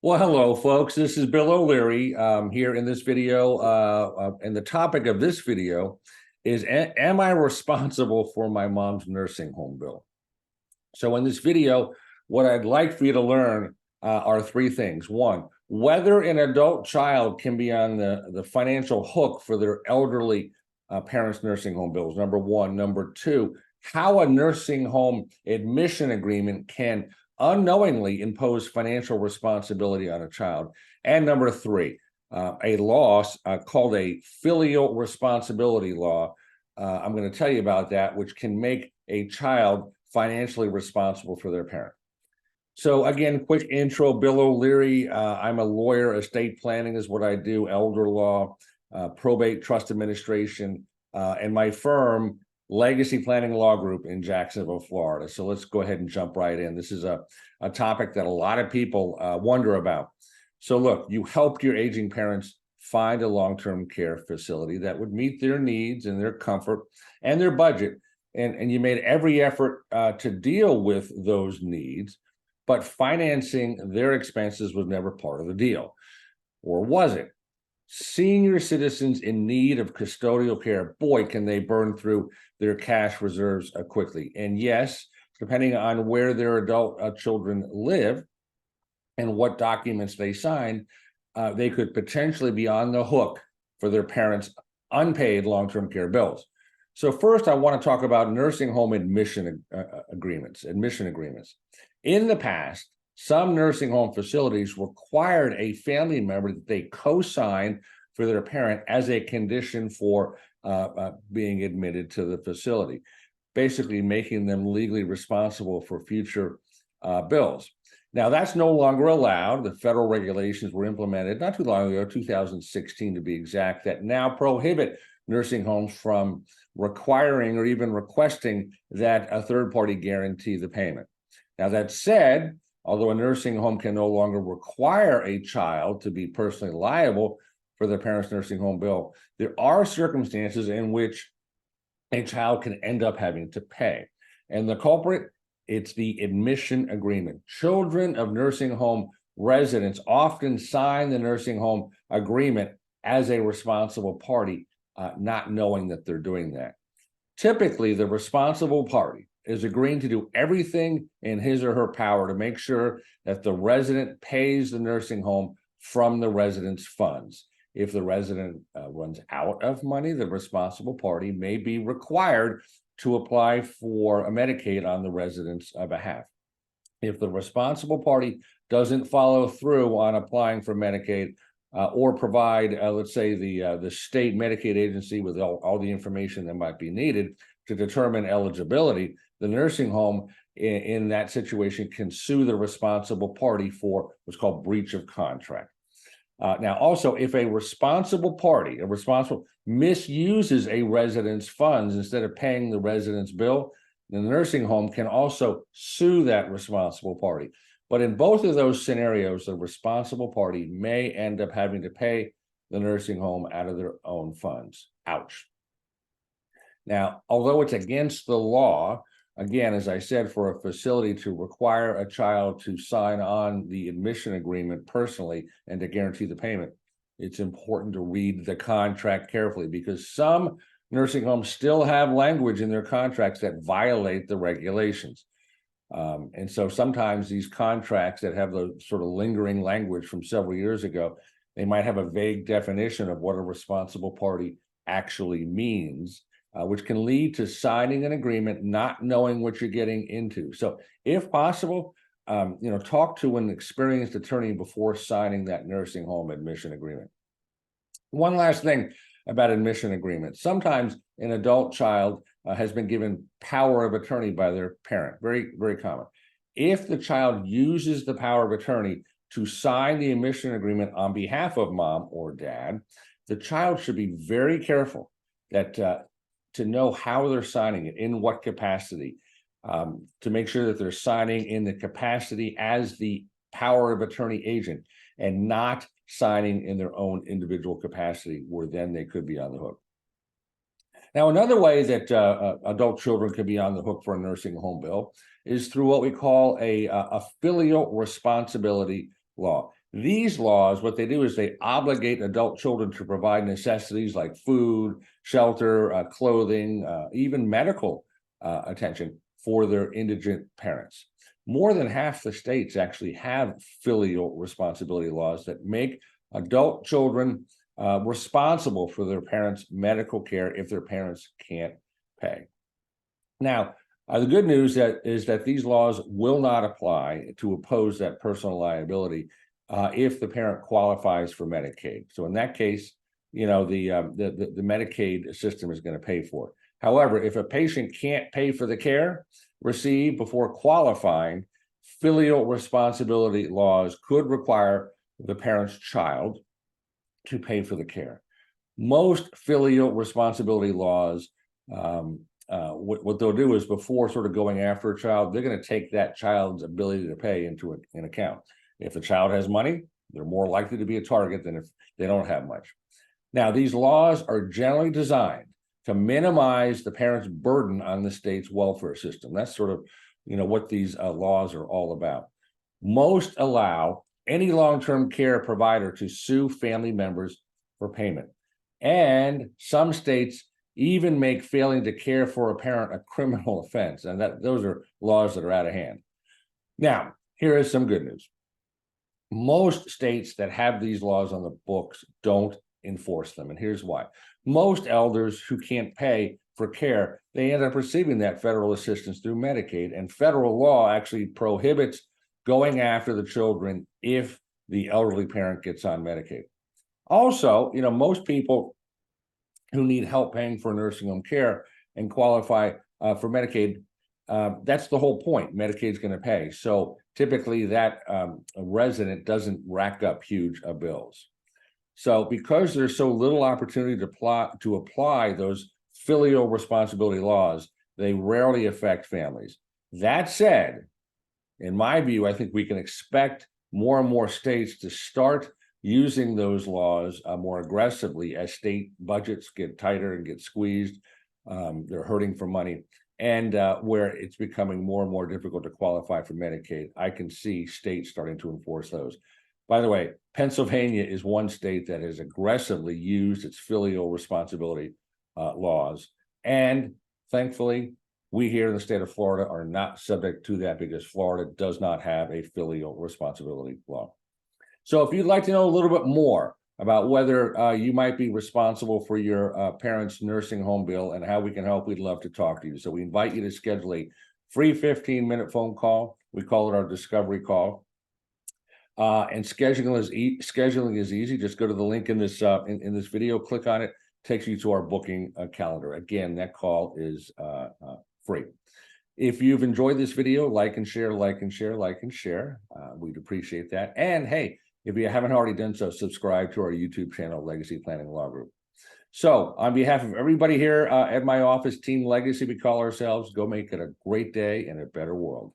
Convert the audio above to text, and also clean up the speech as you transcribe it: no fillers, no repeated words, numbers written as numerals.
Well, hello, folks. This is Bill O'Leary here in this video. And the topic of this video is, am I responsible for my mom's nursing home bill? So in this video, what I'd like for you to learn are three things. One, whether an adult child can be on the financial hook for their elderly parents' nursing home bills, number one. Number two, how a nursing home admission agreement can unknowingly impose financial responsibility on a child. And number three, a law called a filial responsibility law. I'm going to tell you about that, which can make a child financially responsible for their parent. So again, quick intro, Bill O'Leary. I'm a lawyer. Estate planning is what I do, elder law, probate, trust administration, and my firm, Legacy Planning Law Group in Jacksonville, Florida. So let's go ahead and jump right in. This is a topic that a lot of people wonder about. So look, you helped your aging parents find a long-term care facility that would meet their needs and their comfort and their budget. And you made every effort to deal with those needs, but financing their expenses was never part of the deal. Or was it? Senior citizens in need of custodial care, boy, can they burn through their cash reserves quickly. And yes, depending on where their adult children live and what documents they sign, they could potentially be on the hook for their parents' unpaid long-term care bills. So first, I want to talk about nursing home admission agreements. In the past, some nursing home facilities required a family member that they co-sign for their parent as a condition for being admitted to the facility, basically making them legally responsible for future bills. Now, that's no longer allowed. The federal regulations were implemented not too long ago, 2016 to be exact, that now prohibit nursing homes from requiring or even requesting that a third party guarantee the payment. Now, that said, although a nursing home can no longer require a child to be personally liable for their parents' nursing home bill, there are circumstances in which a child can end up having to pay. And the culprit, it's the admission agreement. Children of nursing home residents often sign the nursing home agreement as a responsible party, not knowing that they're doing that. Typically, the responsible party is agreeing to do everything in his or her power to make sure that the resident pays the nursing home from the resident's funds. If the resident runs out of money, the responsible party may be required to apply for a Medicaid on the resident's behalf. If the responsible party doesn't follow through on applying for Medicaid or provide, let's say, the state Medicaid agency with all the information that might be needed to determine eligibility, the nursing home in that situation can sue the responsible party for what's called breach of contract. Now, also, if a responsible party, misuses a resident's funds instead of paying the resident's bill, the nursing home can also sue that responsible party. But in both of those scenarios, the responsible party may end up having to pay the nursing home out of their own funds. Ouch. Now, although it's against the law, again, as I said, for a facility to require a child to sign on the admission agreement personally and to guarantee the payment, it's important to read the contract carefully because some nursing homes still have language in their contracts that violate the regulations. And so sometimes these contracts that have the sort of lingering language from several years ago, they might have a vague definition of what a responsible party actually means, which can lead to signing an agreement, not knowing what you're getting into. So if possible, talk to an experienced attorney before signing that nursing home admission agreement. One last thing about admission agreements. Sometimes an adult child has been given power of attorney by their parent, very, very common. If the child uses the power of attorney to sign the admission agreement on behalf of mom or dad, the child should be very careful that to know how they're signing it, in what capacity, to make sure that they're signing in the capacity as the power of attorney agent and not signing in their own individual capacity, where then they could be on the hook. Now, another way that adult children could be on the hook for a nursing home bill is through what we call a filial responsibility law. These laws, what they do is they obligate adult children to provide necessities like food, shelter, clothing, even medical attention for their indigent parents. More than half the states actually have filial responsibility laws that make adult children responsible for their parents' medical care if their parents can't pay. Now, the good news is that these laws will not apply to oppose that personal liability if the parent qualifies for Medicaid. So in that case, you know, the Medicaid system is going to pay for it. However, if a patient can't pay for the care received before qualifying, filial responsibility laws could require the parent's child to pay for the care. Most filial responsibility laws, what they'll do is before sort of going after a child, they're going to take that child's ability to pay into an account. If the child has money, they're more likely to be a target than if they don't have much. Now, these laws are generally designed to minimize the parent's burden on the state's welfare system. That's sort of, you know, what these laws are all about. Most allow any long-term care provider to sue family members for payment. And some states even make failing to care for a parent a criminal offense. And those are laws that are out of hand. Now, here is some good news. Most states that have these laws on the books don't enforce them. And here's why. Most elders who can't pay for care, they end up receiving that federal assistance through Medicaid. And federal law actually prohibits going after the children if the elderly parent gets on Medicaid. Also, you know, most people who need help paying for nursing home care and qualify for Medicaid, that's the whole point. Medicaid's going to pay. So typically that resident doesn't rack up huge bills. So because there's so little opportunity to apply those filial responsibility laws, they rarely affect families. That said, in my view, I think we can expect more and more states to start using those laws more aggressively as state budgets get tighter and get squeezed. They're hurting for money. And where it's becoming more and more difficult to qualify for Medicaid, I can see states starting to enforce those. By the way, Pennsylvania is one state that has aggressively used its filial responsibility laws. And thankfully, we here in the state of Florida are not subject to that because Florida does not have a filial responsibility law. So if you'd like to know a little bit more about whether you might be responsible for your parents' nursing home bill and how we can help, we'd love to talk to you. So we invite you to schedule a free 15-minute phone call. We call it our discovery call. And scheduling is easy. Just go to the link in this this video, click on it, takes you to our booking calendar. Again, that call is free. If you've enjoyed this video, like and share, like and share, like and share. We'd appreciate that. And hey, if you haven't already done so, subscribe to our YouTube channel, Legacy Planning Law Group. So on behalf of everybody here at my office, Team Legacy, we call ourselves, go make it a great day and a better world.